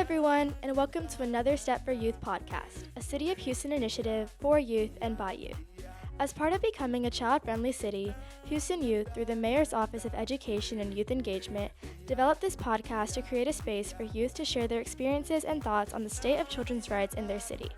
everyone, and welcome to another Step for Youth podcast, a City of Houston initiative for youth and by youth. As part of becoming a child-friendly city, Houston Youth, through the Mayor's Office of Education and Youth Engagement, developed this podcast to create a space for youth to share their experiences and thoughts on the state of children's rights in their city.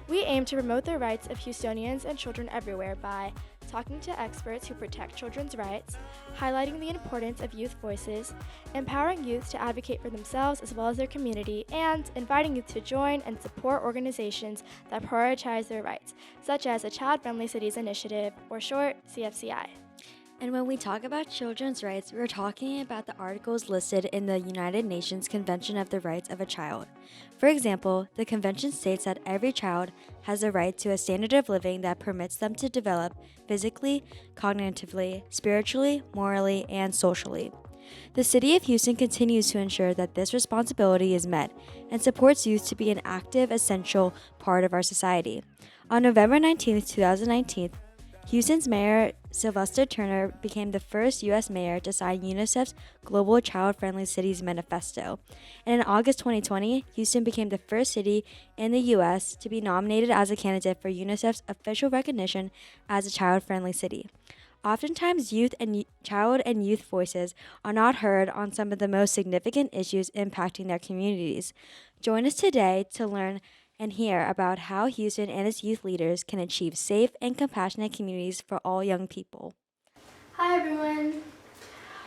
We aim to promote the rights of Houstonians and children everywhere by talking to experts who protect children's rights, highlighting the importance of youth voices, empowering youth to advocate for themselves as well as their community, and inviting youth to join and support organizations that prioritize their rights, such as the Child Friendly Cities Initiative, or short, CFCI. And when we talk about children's rights, we're talking about the articles listed in the United Nations Convention of the Rights of a Child. For example, the convention states that every child has the right to a standard of living that permits them to develop physically, cognitively, spiritually, morally, and socially. The City of Houston continues to ensure that this responsibility is met and supports youth to be an active, essential part of our society. On November 19, 2019, Houston's Mayor Sylvester Turner became the first U.S. mayor to sign UNICEF's Global Child-Friendly Cities Manifesto. And in August 2020, Houston became the first city in the U.S. to be nominated as a candidate for UNICEF's official recognition as a child-friendly city. Oftentimes, child and youth voices are not heard on some of the most significant issues impacting their communities. Join us today to learn and hear about how Houston and its youth leaders can achieve safe and compassionate communities for all young people. Hi everyone!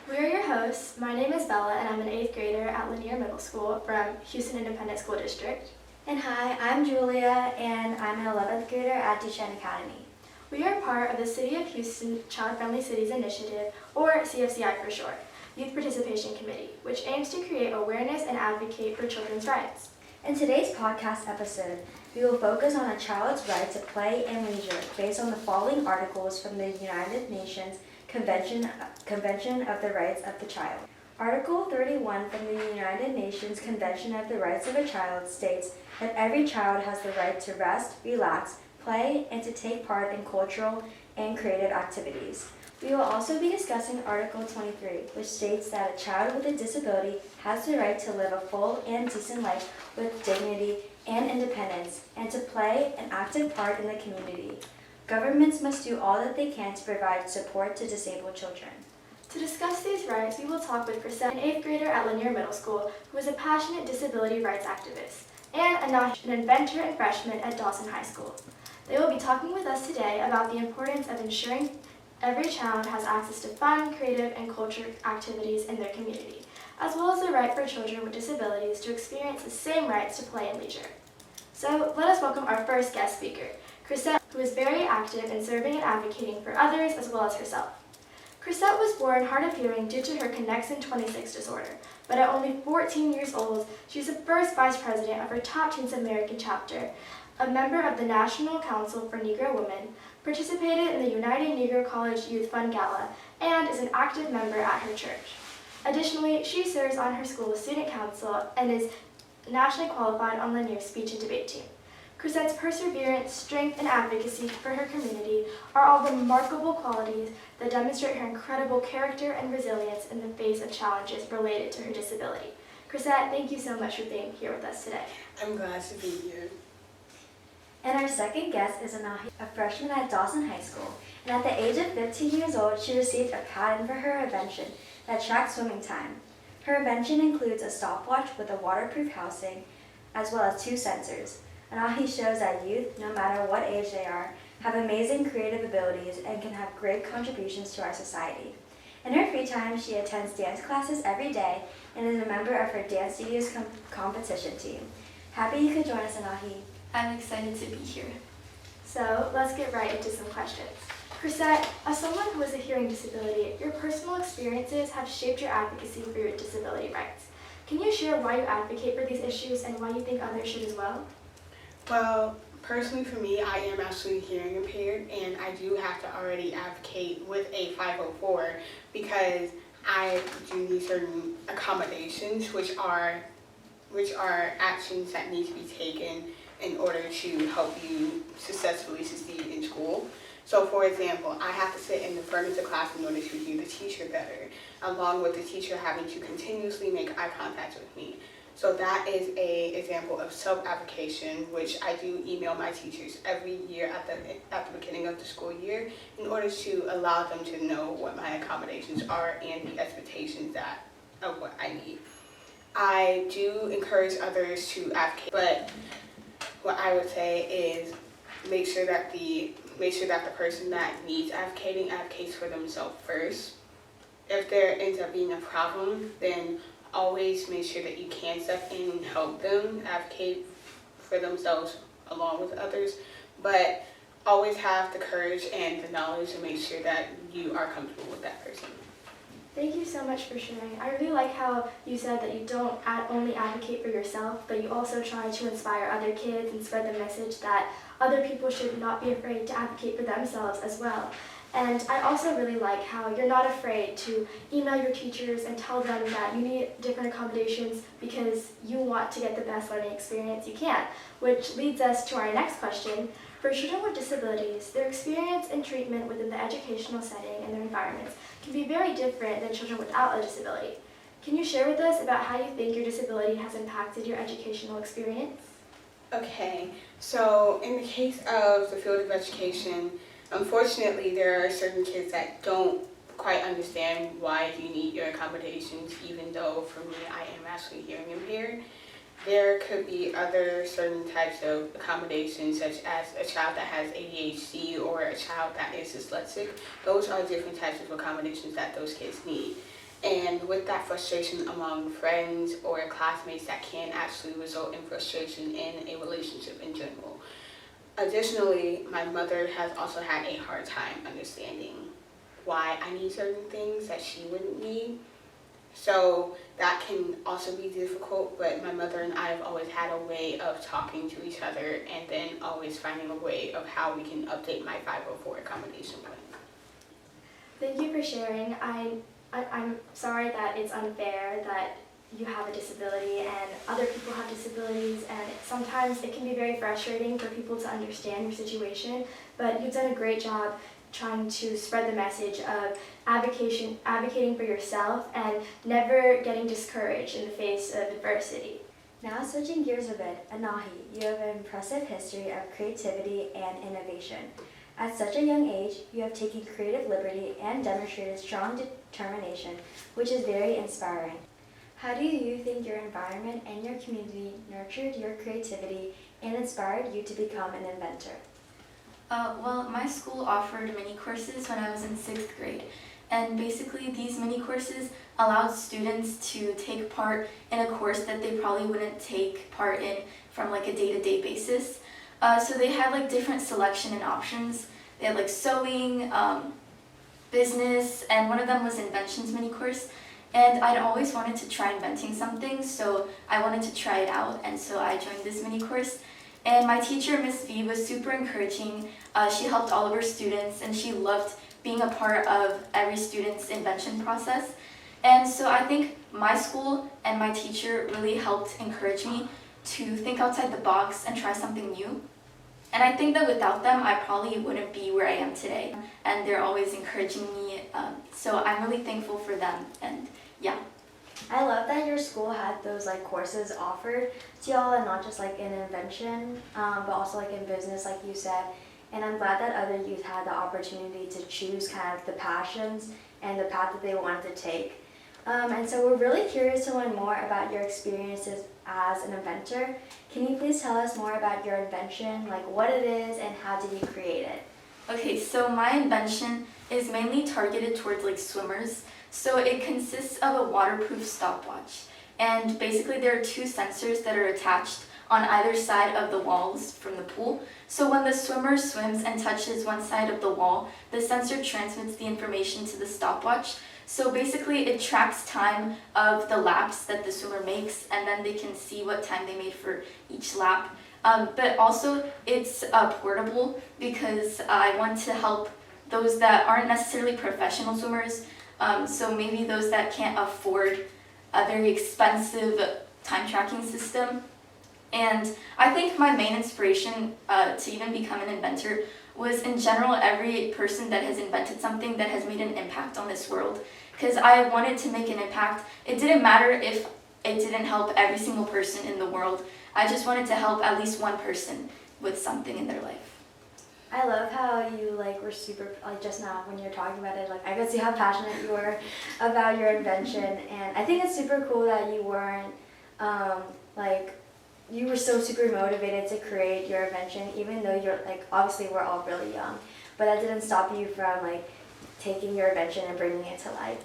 We are your hosts. My name is Bella and I'm an 8th grader at Lanier Middle School from Houston Independent School District. And hi, I'm Julia and I'm an 11th grader at Duchesne Academy. We are part of the City of Houston Child Friendly Cities Initiative, or CFCI for short, Youth Participation Committee, which aims to create awareness and advocate for children's rights. In today's podcast episode, we will focus on a child's right to play and leisure based on the following articles from the United Nations Convention of the Rights of the Child. Article 31 from the United Nations Convention of the Rights of a Child states that every child has the right to rest, relax, play, and to take part in cultural and creative activities. We will also be discussing Article 23, which states that a child with a disability has the right to live a full and decent life with dignity and independence, and to play an active part in the community. Governments must do all that they can to provide support to disabled children. To discuss these rights, we will talk with Chrisette, an 8th grader at Lanier Middle School, who is a passionate disability rights activist, and Anahi, an inventor and freshman at Dawson High School. They will be talking with us today about the importance of ensuring every child has access to fun, creative, and cultural activities in their community, as well as the right for children with disabilities to experience the same rights to play and leisure. So let us welcome our first guest speaker, Chrisette, who is very active in serving and advocating for others as well as herself. Chrisette was born hard of hearing due to her Connexin 26 disorder, but at only 14 years old, she was the first vice president of her Top Teens American chapter, a member of the National Council for Negro Women, participated in the United Negro College Youth Fund Gala, and is an active member at her church. Additionally, she serves on her school's student council and is nationally qualified on Lanier's speech and debate team. Chrisette's perseverance, strength, and advocacy for her community are all remarkable qualities that demonstrate her incredible character and resilience in the face of challenges related to her disability. Chrisette, thank you so much for being here with us today. I'm glad to be here. And our second guest is Anahi, a freshman at Dawson High School. And at the age of 15 years old, she received a patent for her invention that tracks swimming time. Her invention includes a stopwatch with a waterproof housing, as well as 2 sensors. Anahi shows that youth, no matter what age they are, have amazing creative abilities and can have great contributions to our society. In her free time, she attends dance classes every day and is a member of her Dance Studios competition team. Happy you could join us, Anahi. I'm excited to be here. So let's get right into some questions. Chrisette, as someone who has a hearing disability, your personal experiences have shaped your advocacy for your disability rights. Can you share why you advocate for these issues and why you think others should as well? Well, personally for me, I am actually hearing impaired, and I do have to already advocate with a 504 because I do need certain accommodations, which are actions that need to be taken in order to help you successfully succeed in school. So for example, I have to sit in the front of the class in order to hear the teacher better, along with the teacher having to continuously make eye contact with me. So that is an example of self-application, which I do email my teachers every year at the beginning of the school year in order to allow them to know what my accommodations are and the expectations of what I need. I do encourage others to advocate, but what I would say is make sure that the person that needs advocating advocates for themselves first. If there ends up being a problem, then always make sure that you can step in and help them advocate for themselves along with others, but always have the courage and the knowledge to make sure that you are comfortable with that person. Thank you so much for sharing. I really like how you said that you don't only advocate for yourself, but you also try to inspire other kids and spread the message that other people should not be afraid to advocate for themselves as well. And I also really like how you're not afraid to email your teachers and tell them that you need different accommodations because you want to get the best learning experience you can, which leads us to our next question. For children with disabilities, their experience and treatment within the educational setting and their environments can be very different than children without a disability. Can you share with us about how you think your disability has impacted your educational experience? Okay, so in the case of the field of education, unfortunately there are certain kids that don't quite understand why you need your accommodations, even though for me I am actually hearing impaired. There could be other certain types of accommodations, such as a child that has ADHD or a child that is dyslexic. Those are different types of accommodations that those kids need. And with that frustration among friends or classmates, that can actually result in frustration in a relationship in general. Additionally, my mother has also had a hard time understanding why I need certain things that she wouldn't need. So that can also be difficult, but my mother and I have always had a way of talking to each other and then always finding a way of how we can update my 504 accommodation plan. Thank you for sharing. I'm sorry that it's unfair that you have a disability and other people have disabilities, and sometimes it can be very frustrating for people to understand your situation, but you've done a great job trying to spread the message of advocating for yourself and never getting discouraged in the face of adversity. Now switching gears a bit, Anahi, you have an impressive history of creativity and innovation. At such a young age, you have taken creative liberty and demonstrated strong determination, which is very inspiring. How do you think your environment and your community nurtured your creativity and inspired you to become an inventor? Well, my school offered mini courses when I was in 6th grade. And basically these mini courses allowed students to take part in a course that they probably wouldn't take part in from like a day-to-day basis. So they had like different selection and options. They had like sewing, business, and one of them was inventions mini course. And I'd always wanted to try inventing something, so I wanted to try it out, and so I joined this mini course. And my teacher, Miss V, was super encouraging. She helped all of her students, and she loved being a part of every student's invention process. And so I think my school and my teacher really helped encourage me to think outside the box and try something new. And I think that without them, I probably wouldn't be where I am today. And they're always encouraging me, so I'm really thankful for them, and yeah. I love that your school had those like courses offered to y'all, and not just like in invention, but also like in business, like you said. And I'm glad that other youth had the opportunity to choose kind of the passions and the path that they wanted to take. And so we're really curious to learn more about your experiences as an inventor. Can you please tell us more about your invention, like what it is and how did you create it? Okay, so my invention is mainly targeted towards like swimmers. So it consists of a waterproof stopwatch. And basically there are 2 sensors that are attached on either side of the walls from the pool. So when the swimmer swims and touches one side of the wall, the sensor transmits the information to the stopwatch. So basically it tracks time of the laps that the swimmer makes, and then they can see what time they made for each lap. But also it's portable because I want to help those that aren't necessarily professional swimmers. So maybe those that can't afford a very expensive time tracking system. And I think my main inspiration to even become an inventor was in general every person that has invented something that has made an impact on this world. Because I wanted to make an impact. It didn't matter if it didn't help every single person in the world. I just wanted to help at least one person with something in their life. I love how you were super, just now when you're talking about it, I could see how passionate you were about your invention, and I think it's super cool that you weren't, you were so super motivated to create your invention, even though you're, obviously we're all really young, but that didn't stop you from, taking your invention and bringing it to life.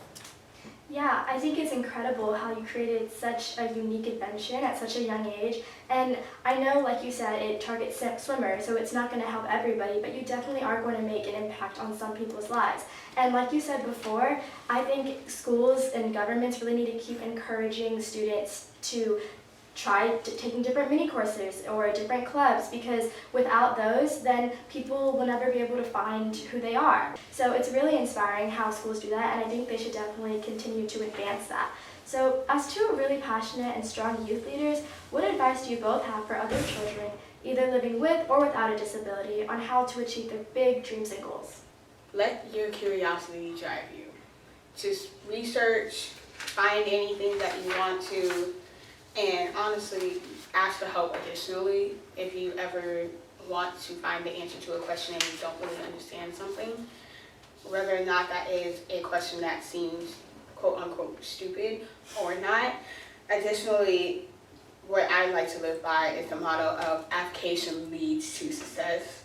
Yeah, I think it's incredible how you created such a unique invention at such a young age. And I know, like you said, it targets swimmers, so it's not going to help everybody, but you definitely are going to make an impact on some people's lives. And like you said before, I think schools and governments really need to keep encouraging students to try taking different mini courses or different clubs, because without those, then people will never be able to find who they are. So it's really inspiring how schools do that, and I think they should definitely continue to advance that. So as two really passionate and strong youth leaders, what advice do you both have for other children, either living with or without a disability, on how to achieve their big dreams and goals? Let your curiosity drive you. Just research, find anything that you want to, and honestly, ask for help additionally if you ever want to find the answer to a question and you don't really understand something, whether or not that is a question that seems quote-unquote stupid or not. Additionally, what I like to live by is the motto of application leads to success.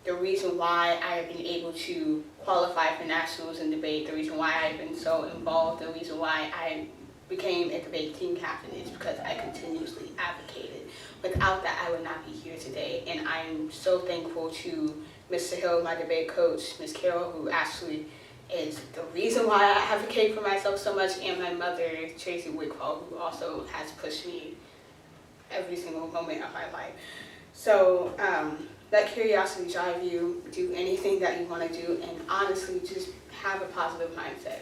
The reason why I have been able to qualify for nationals and debate, the reason why I've been so involved, the reason why I became a debate team captain is because I continuously advocated. Without that, I would not be here today, and I am so thankful to Mr. Hill, my debate coach, Ms. Carroll, who actually is the reason why I advocate for myself so much, and my mother, Tracy Wickfall, who also has pushed me every single moment of my life. So let curiosity drive you, do anything that you want to do, and honestly, just have a positive mindset.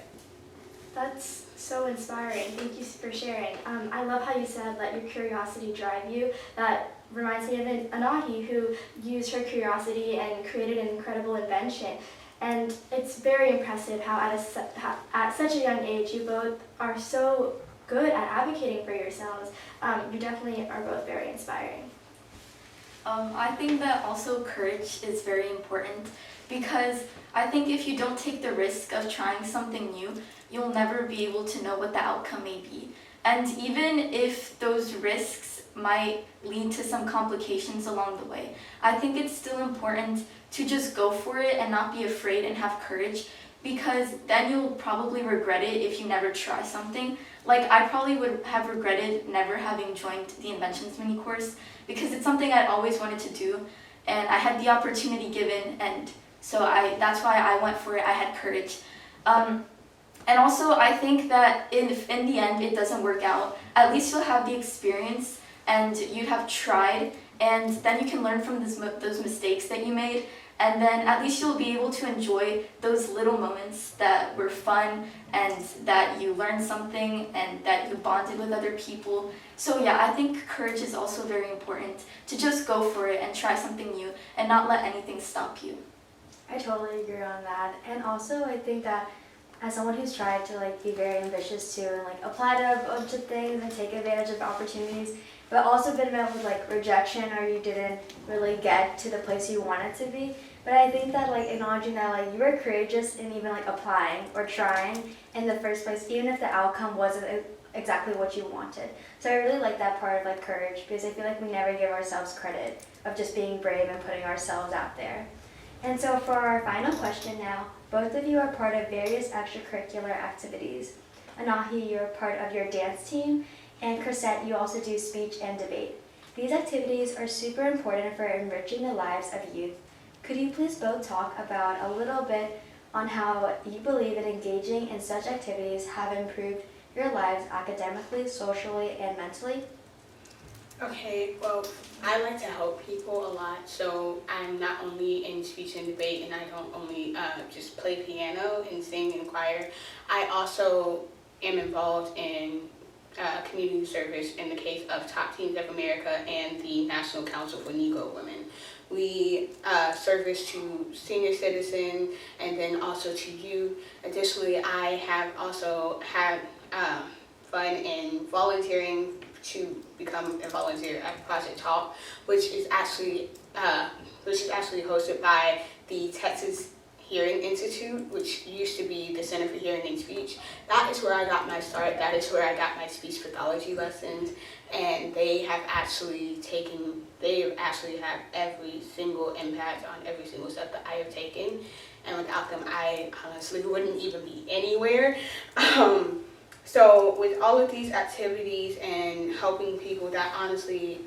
That's so inspiring. Thank you for sharing. I love how you said let your curiosity drive you. That reminds me of Anahi, who used her curiosity and created an incredible invention. And it's very impressive how at such a young age you both are so good at advocating for yourselves. You definitely are both very inspiring. I think that also courage is very important, because I think if you don't take the risk of trying something new, you'll never be able to know what the outcome may be. And even if those risks might lead to some complications along the way, I think it's still important to just go for it and not be afraid and have courage, because then you'll probably regret it if you never try something. I probably would have regretted never having joined the Inventions mini course, because it's something I'd always wanted to do, and I had the opportunity given, and so that's why I went for it. I had courage. And also, I think that if in the end it doesn't work out, at least you'll have the experience and you have tried, and then you can learn from those mistakes that you made, and then at least you'll be able to enjoy those little moments that were fun and that you learned something and that you bonded with other people. So yeah, I think courage is also very important, to just go for it and try something new and not let anything stop you. I totally agree on that. And also, I think that as someone who's tried to be very ambitious too, and apply to a bunch of things and take advantage of opportunities, but also been met with rejection, or you didn't really get to the place you wanted to be. But I think that acknowledging that you were courageous in even applying or trying in the first place, even if the outcome wasn't exactly what you wanted. So I really like that part of courage, because I feel we never give ourselves credit of just being brave and putting ourselves out there. And so for our final question now, both of you are part of various extracurricular activities. Anahi, you're part of your dance team, and Chrisette, you also do speech and debate. These activities are super important for enriching the lives of youth. Could you please both talk about a little bit on how you believe that engaging in such activities have improved your lives academically, socially, and mentally? Okay, well, I like to help people a lot, so I'm not only in speech and debate, and I don't only just play piano and sing and choir. I also am involved in community service in the case of Top Teens of America and the National Council for Negro Women. We service to senior citizens and then also to youth. Additionally, I have also had fun in volunteering to become a volunteer at Project Talk, which is actually hosted by the Texas Hearing Institute, which used to be the Center for Hearing and Speech. That is where I got my start. That is where I got my speech pathology lessons, and they actually have every single impact on every single step that I have taken. And without them, I honestly wouldn't even be anywhere. So with all of these activities and helping people, that honestly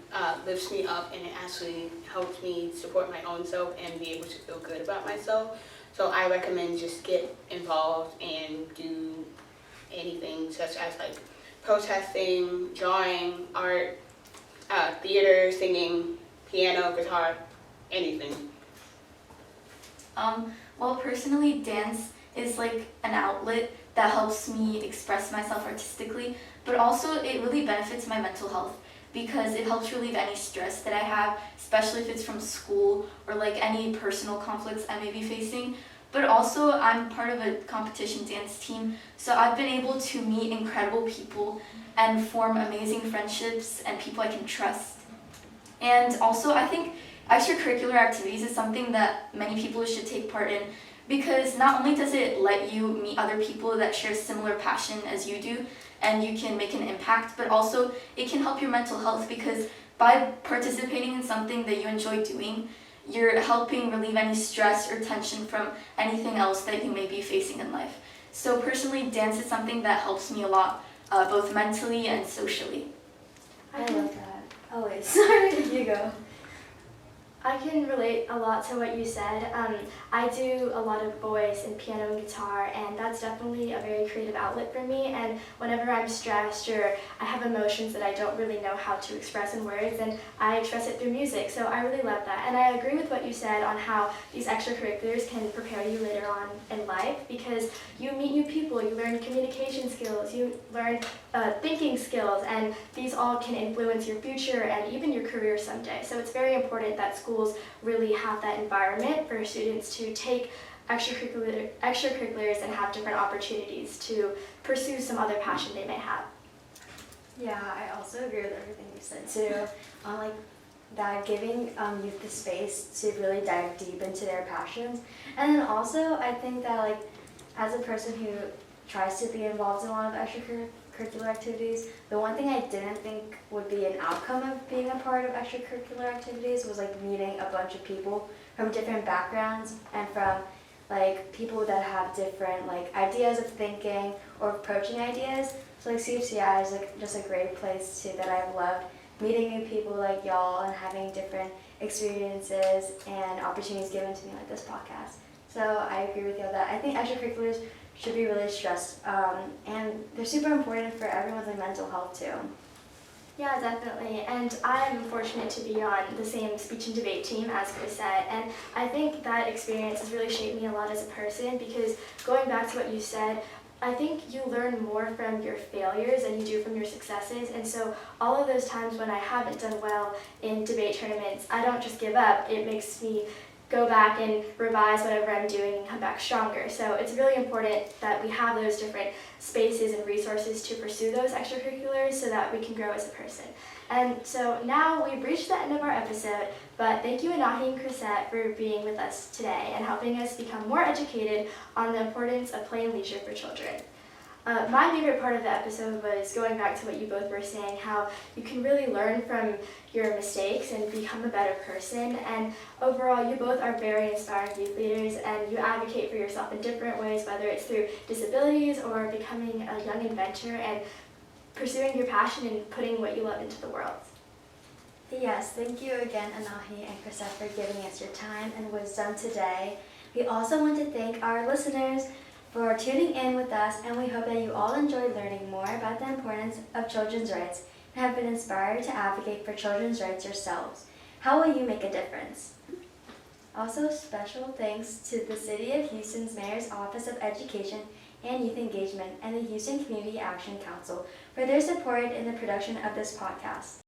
lifts me up, and it actually helps me support my own self and be able to feel good about myself. So I recommend just get involved and do anything such as like protesting, drawing, art, theater, singing, piano, guitar, anything. Well, personally, dance is like an outlet that helps me express myself artistically, but also it really benefits my mental health because it helps relieve any stress that I have, especially if it's from school or like any personal conflicts I may be facing. But also I'm part of a competition dance team, so I've been able to meet incredible people and form amazing friendships and people I can trust. And also I think extracurricular activities is something that many people should take part in, because not only does it let you meet other people that share similar passion as you do and you can make an impact, but also it can help your mental health, because by participating in something that you enjoy doing, you're helping relieve any stress or tension from anything else that you may be facing in life. So personally, dance is something that helps me a lot, both mentally and socially. I love that. Always. Sorry, you go. I can relate a lot to what you said. I do a lot of voice and piano and guitar, and that's definitely a very creative outlet for me. And whenever I'm stressed or I have emotions that I don't really know how to express in words, and I express it through music. So I really love that. And I agree with what you said on how these extracurriculars can prepare you later on in life, because you meet new people, you learn communication skills, you learn thinking skills, and these all can influence your future and even your career someday. So it's very important that schools really have that environment for students to take extracurriculars and have different opportunities to pursue some other passion they may have. Yeah, I also agree with everything you said too. Like that, giving youth the space to really dive deep into their passions. And then also I think that, like, as a person who tries to be involved in a lot of extracurricular activities, the one thing I didn't think would be an outcome of being a part of extracurricular activities was like meeting a bunch of people from different backgrounds and from like people that have different like ideas of thinking or approaching ideas. So like CFCI is like just a great place too that I've loved, meeting new people like y'all and having different experiences and opportunities given to me like this podcast. So I agree with you on that. I think extracurriculars should be really stressed, and they're super important for everyone's like, mental health too. Yeah, definitely. And I'm fortunate to be on the same speech and debate team as Chrisette, and I think that experience has really shaped me a lot as a person, because going back to what you said, I think you learn more from your failures than you do from your successes. And so all of those times when I haven't done well in debate tournaments, I don't just give up. It makes me go back and revise whatever I'm doing and come back stronger. So it's really important that we have those different spaces and resources to pursue those extracurriculars so that we can grow as a person. And so now we've reached the end of our episode, but thank you Anahi and Chrisette for being with us today and helping us become more educated on the importance of play and leisure for children. My favorite part of the episode was going back to what you both were saying, how you can really learn from your mistakes and become a better person. And overall, you both are very inspiring youth leaders, and you advocate for yourself in different ways, whether it's through disabilities or becoming a young inventor and pursuing your passion and putting what you love into the world. Yes, thank you again, Anahi and Chrisette, for giving us your time and wisdom today. We also want to thank our listeners for tuning in with us, and we hope that you all enjoyed learning more about the importance of children's rights and have been inspired to advocate for children's rights yourselves. How will you make a difference? Also, special thanks to the City of Houston's Mayor's Office of Education and Youth Engagement and the Houston Community Action Council for their support in the production of this podcast.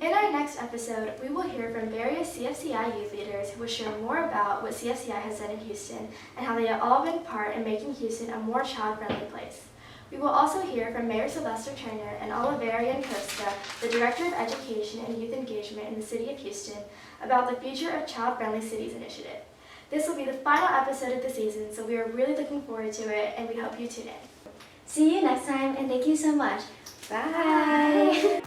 In our next episode, we will hear from various CFCI youth leaders who will share more about what CFCI has done in Houston and how they have all been part in making Houston a more child-friendly place. We will also hear from Mayor Sylvester Turner and Oliverian Costa, the Director of Education and Youth Engagement in the City of Houston, about the Future of Child-Friendly Cities initiative. This will be the final episode of the season, so we are really looking forward to it, and we hope you tune in. See you next time, and thank you so much. Bye. Bye.